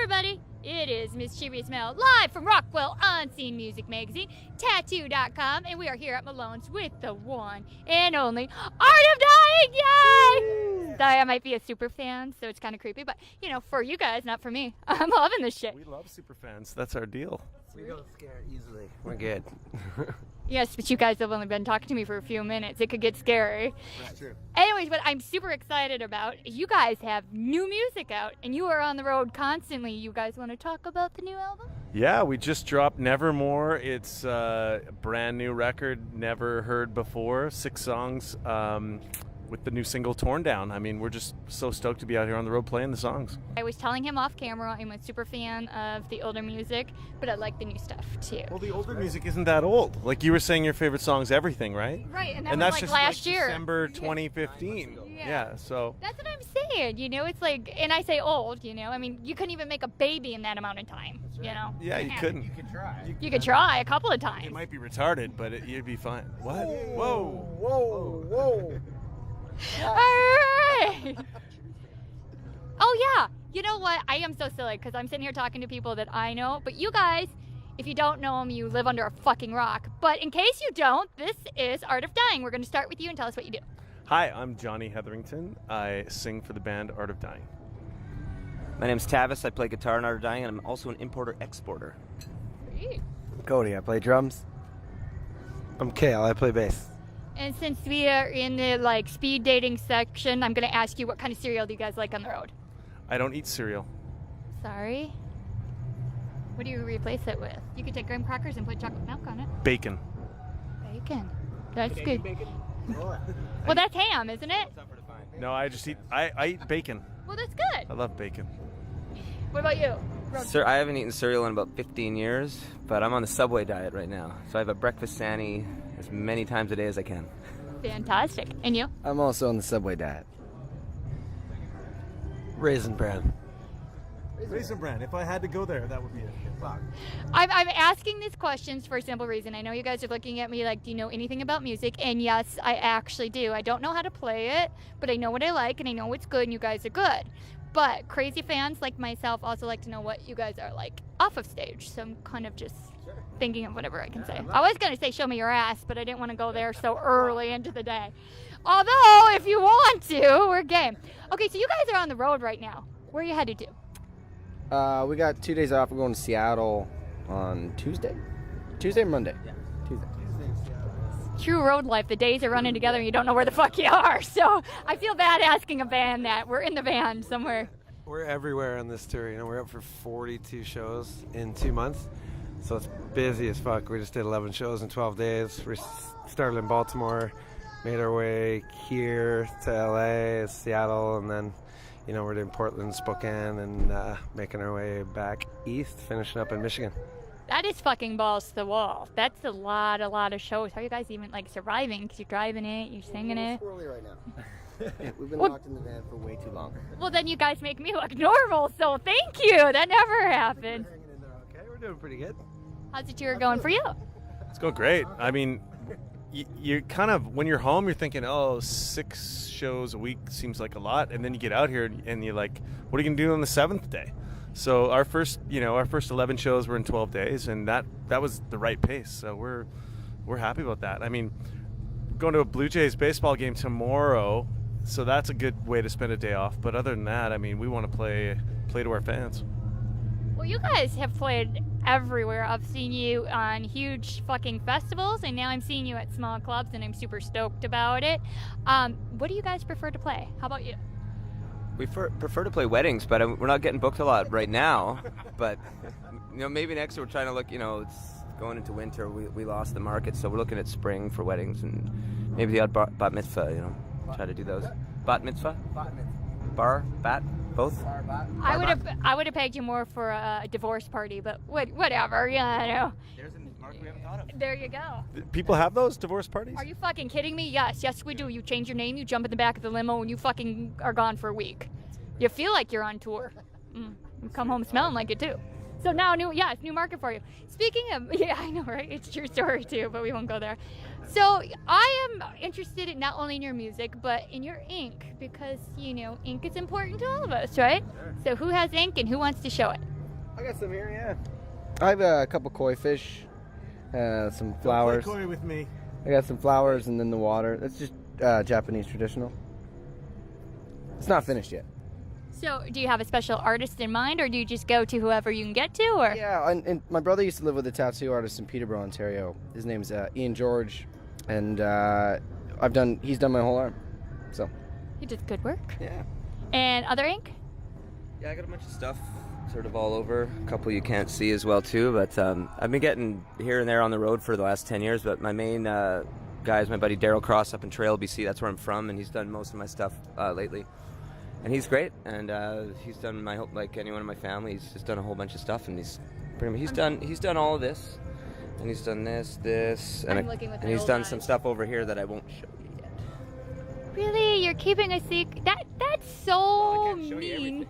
everybody, it is Mischievous Mel, live from Rockwell, Unscene music magazine, Tattoo.com, and we are here at Malone's with the one and only Art of Dying, yay! I might be a super fan, so it's kind of creepy, but, you know, for you guys, not for me. I'm loving this shit. We love super fans, that's our deal. We don't scare easily. We're good. Yes, but you guys have only been talking to me for a few minutes. It could get scary. That's true. Anyways, what I'm super excited about is you guys have new music out, and you are on the road constantly. You guys want to talk about the new album? Yeah, we just dropped Nevermore. It's a brand new record, never heard before. 6 songs with the new single Torn Down. I mean, we're just so stoked to be out here on the road playing the songs. I was telling him off camera I'm a super fan of the older music, but I like the new stuff too. Well, the older music isn't that old. Like you were saying, your favorite song's Everything, right? Right, and And that was that's like just last like year. December 2015. Yeah, so. That's what I'm saying, you know, it's like, and I say old, you know, I mean, you couldn't even make a baby in that amount of time, you know? Yeah, you couldn't. You can try. You could try a couple of times. It might be retarded, but you'd be fine. What? Whoa. Whoa, whoa. All right. Oh, yeah. You know what? I am so silly because I'm sitting here talking to people that I know. But you guys, if you don't know them, you live under a fucking rock. But in case you don't, this is Art of Dying. We're going to start with you and tell us what you do. Hi, I'm Johnny Hetherington. I sing for the band Art of Dying. My name's Tavis. I play guitar in Art of Dying, and I'm also an importer-exporter. Great. Cody, I play drums. I'm Kale, I play bass. And since we are in the like speed dating section, I'm going to ask you what kind of cereal do you guys like on the road? I don't eat cereal. Sorry. What do you replace it with? You could take graham crackers and put chocolate milk on it. Bacon. Bacon. That's good. Bacon? Well, that's ham, isn't it? No, I just eat. I eat bacon. Well, that's good. I love bacon. What about you? Sir, I haven't eaten cereal in about 15 years, but I'm on the Subway diet right now. So I have a breakfast Sanny as many times a day as I can. Fantastic. And you? I'm also on the Subway diet. Raisin Bran. Raisin Bran. If I had to go there, that would be it. I'm asking these questions for a simple reason. I know you guys are looking at me like, do you know anything about music? And yes, I actually do. I don't know how to play it, but I know what I like, and I know what's good, and you guys are good. But crazy fans like myself also like to know what you guys are like off of stage. So I'm kind of just thinking of whatever I can say. I was going to say show me your ass, but I didn't want to go there so early into the day. Although, if you want to, we're game. Okay, so you guys are on the road right now. Where are you headed to? We got 2 days off. We're going to Seattle on Tuesday? Tuesday or Monday? Yeah, Tuesday. True road life. The days are running together and you don't know where the fuck you are. So I feel bad asking a band that. We're in the van somewhere. We're everywhere on this tour. You know, we're up for 42 shows in 2 months. So it's busy as fuck. We just did 11 shows in 12 days. We started in Baltimore, made our way here to LA, Seattle, and then, you know, we're doing Portland, Spokane, and making our way back east, finishing up in Michigan. That is fucking balls to the wall. That's a lot of shows. How are you guys even like surviving? Because you're driving it, you're singing it. We're squirrely right now. We've been Well- locked in the van for way too long. Well, then you guys make me look normal, so thank you. That never happened. Hanging in there okay. We're doing pretty good. How's the tour going for you? It's going great. I mean, you kind of, when you're home, you're thinking, oh, 6 shows a week seems like a lot. And then you get out here and you're like, what are you going to do on the 7th day? So our first 11 shows were in 12 days, and that was the right pace. So we're happy about that. I mean, going to a Blue Jays baseball game tomorrow, so that's a good way to spend a day off. But other than that, I mean, we want to play to our fans. Well, you guys have played everywhere. I've seen you on huge fucking festivals, and now I'm seeing you at small clubs, and I'm super stoked about it. What do you guys prefer to play? How about you? We prefer to play weddings, but we're not getting booked a lot right now. But, you know, maybe next year we're trying to look, you know, it's going into winter. We lost the market, so we're looking at spring for weddings and maybe the odd bat mitzvah, you know. Try to do those. Bat mitzvah? Bar, bat, both? I would have pegged you more for a divorce party, but whatever, yeah, I know. There's a mark we haven't thought of. There you go. People have those divorce parties? Are you fucking kidding me? Yes, we do. You change your name, you jump in the back of the limo, and you fucking are gone for a week. You feel like you're on tour. You come home smelling like it too. So now, it's new market for you. Speaking of, yeah, I know, right? It's a true story too, but we won't go there. So I am interested in not only in your music, but in your ink, because, you know, ink is important to all of us, right? Sure. So who has ink and who wants to show it? I got some here, yeah. I have a couple koi fish, some flowers. Don't play koi with me. I got some flowers and then the water. That's just Japanese traditional. It's not finished yet. So, do you have a special artist in mind, or do you just go to whoever you can get to, or? Yeah, and my brother used to live with a tattoo artist in Peterborough, Ontario. His name's Ian George, and he's done my whole arm. So. He does good work. Yeah. And other ink? Yeah, I got a bunch of stuff sort of all over. A couple you can't see as well too, but I've been getting here and there on the road for the last 10 years, but my main guy is my buddy Daryl Cross up in Trail, BC. That's where I'm from, and he's done most of my stuff lately. And he's great, and he's done like anyone in my family. He's just done a whole bunch of stuff, and he's done all of this, and he's done this, and he's done some stuff over here that I won't show you yet. Really, you're keeping a secret? That's so mean.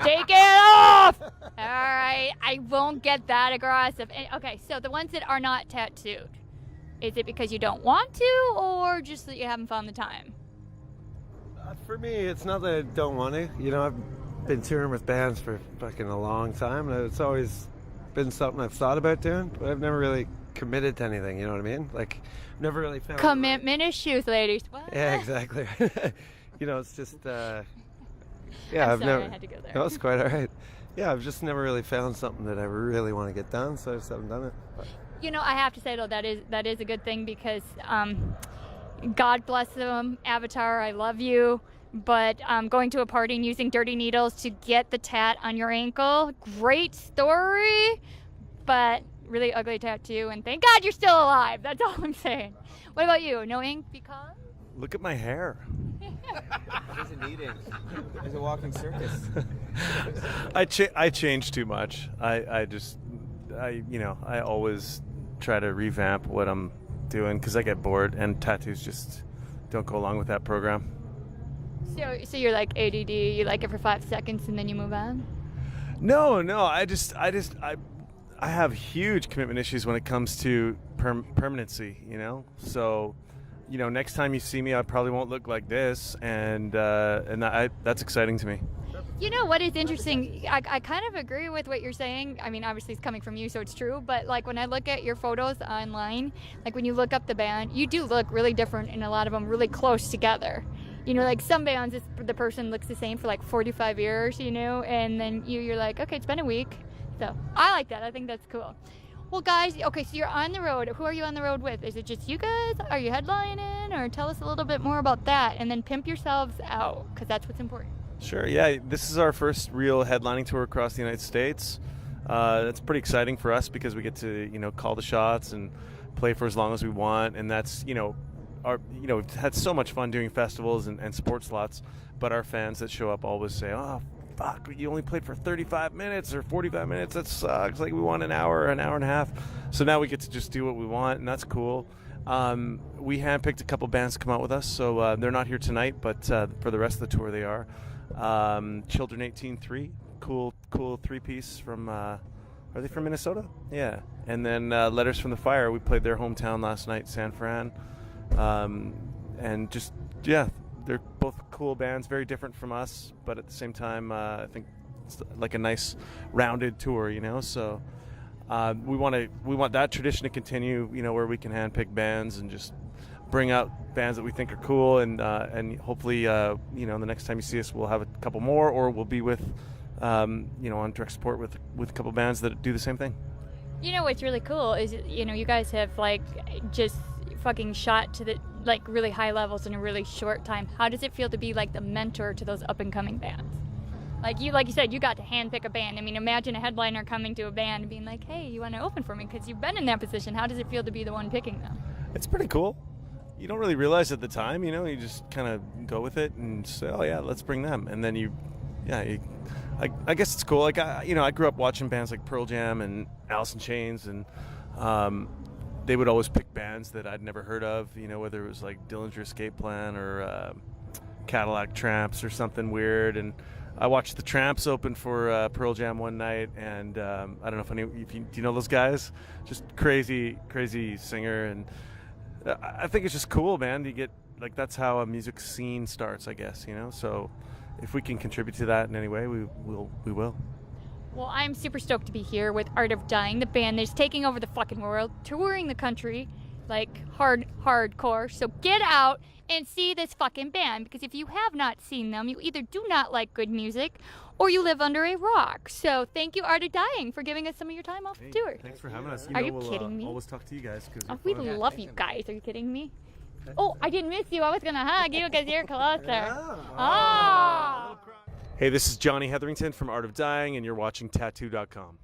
Take it off. All right, I won't get that aggressive. Okay, so the ones that are not tattooed, is it because you don't want to, or just that you haven't found the time? For me, it's not that I don't want to. You know, I've been touring with bands for fucking a long time, and it's always been something I've thought about doing, but I've never really committed to anything, you know what I mean? Like, never really found... Commitment issues, ladies. What? Yeah, exactly. You know, it's just... yeah, I'm sorry, I had to go there. No, it's quite all right. Yeah, I've just never really found something that I really want to get done, so I just haven't done it. But. You know, I have to say, though, that is a good thing because... God bless them, Avatar, I love you. But going to a party and using dirty needles to get the tat on your ankle, great story, but really ugly tattoo. And thank God you're still alive. That's all I'm saying. What about you? No ink because? Look at my hair. Doesn't need it. It's a walking circus. I change too much. I always try to revamp what I'm doing because I get bored, and tattoos just don't go along with that program. So you're like ADD, you like it for 5 seconds and then you move on? No, I have huge commitment issues when it comes to permanency, you know? So, you know, next time you see me, I probably won't look like this, and that's exciting to me. You know what is interesting? I kind of agree with what you're saying. I mean, obviously it's coming from you, so it's true. But like when I look at your photos online, like when you look up the band, you do look really different, and a lot of them really close together. You know, like some bands, the person looks the same for like 45 years, you know, and then you're like, okay, it's been a week. So I like that. I think that's cool. Well, guys, okay, so you're on the road. Who are you on the road with? Is it just you guys? Are you headlining? Or tell us a little bit more about that, and then pimp yourselves out, because that's what's important. Sure, yeah. This is our first real headlining tour across the United States. That's pretty exciting for us because we get to, you know, call the shots and play for as long as we want, and that's, you know, we've had so much fun doing festivals and support slots, but our fans that show up always say, oh, fuck, you only played for 35 minutes or 45 minutes. That sucks. Like, we want an hour and a half. So now we get to just do what we want, and that's cool. We handpicked a couple bands to come out with us, so they're not here tonight, but for the rest of the tour they are. Children 18-3, cool three-piece from, are they from Minnesota? Yeah. And then Letters from the Fire, we played their hometown last night, San Fran. And just, yeah, they're both cool bands, very different from us, but at the same time, I think it's like a nice rounded tour, you know. So we want that tradition to continue, you know, where we can handpick bands and just bring out bands that we think are cool, and hopefully, you know, the next time you see us, we'll have a couple more, or we'll be with, you know, on direct support with a couple bands that do the same thing. You know what's really cool is, you know, you guys have like just fucking shot to the like really high levels in a really short time. How does it feel to be like the mentor to those up and coming bands? Like you said, you got to handpick a band. I mean, imagine a headliner coming to a band and being like, hey, you want to open for me? Because you've been in that position. How does it feel to be the one picking them? It's pretty cool. You don't really realize at the time, you know, you just kind of go with it and say, oh yeah, let's bring them. And then I guess it's cool. Like, I grew up watching bands like Pearl Jam and Alice in Chains, and they would always pick bands that I'd never heard of, you know, whether it was like Dillinger Escape Plan or Cadillac Tramps or something weird. And I watched the Tramps open for Pearl Jam one night, and I don't know if do you know those guys? Just crazy singer, and I think it's just cool, man. You get, like, that's how a music scene starts, I guess, you know. So if we can contribute to that in any way, we will. Well, I'm super stoked to be here with Art of Dying, the band that's taking over the fucking world, touring the country, like hardcore. So get out and see this fucking band, because if you have not seen them, you either do not like good music or you live under a rock. So thank you, Art of Dying, for giving us some of your time off the tour. Thanks for having us. Are you kidding me? Always talk to you guys. Oh, we love you guys. Are you kidding me? Oh, I didn't miss you. I was going to hug you because you're closer. Oh. Hey, this is Johnny Hetherington from Art of Dying, and you're watching Tattoo.com.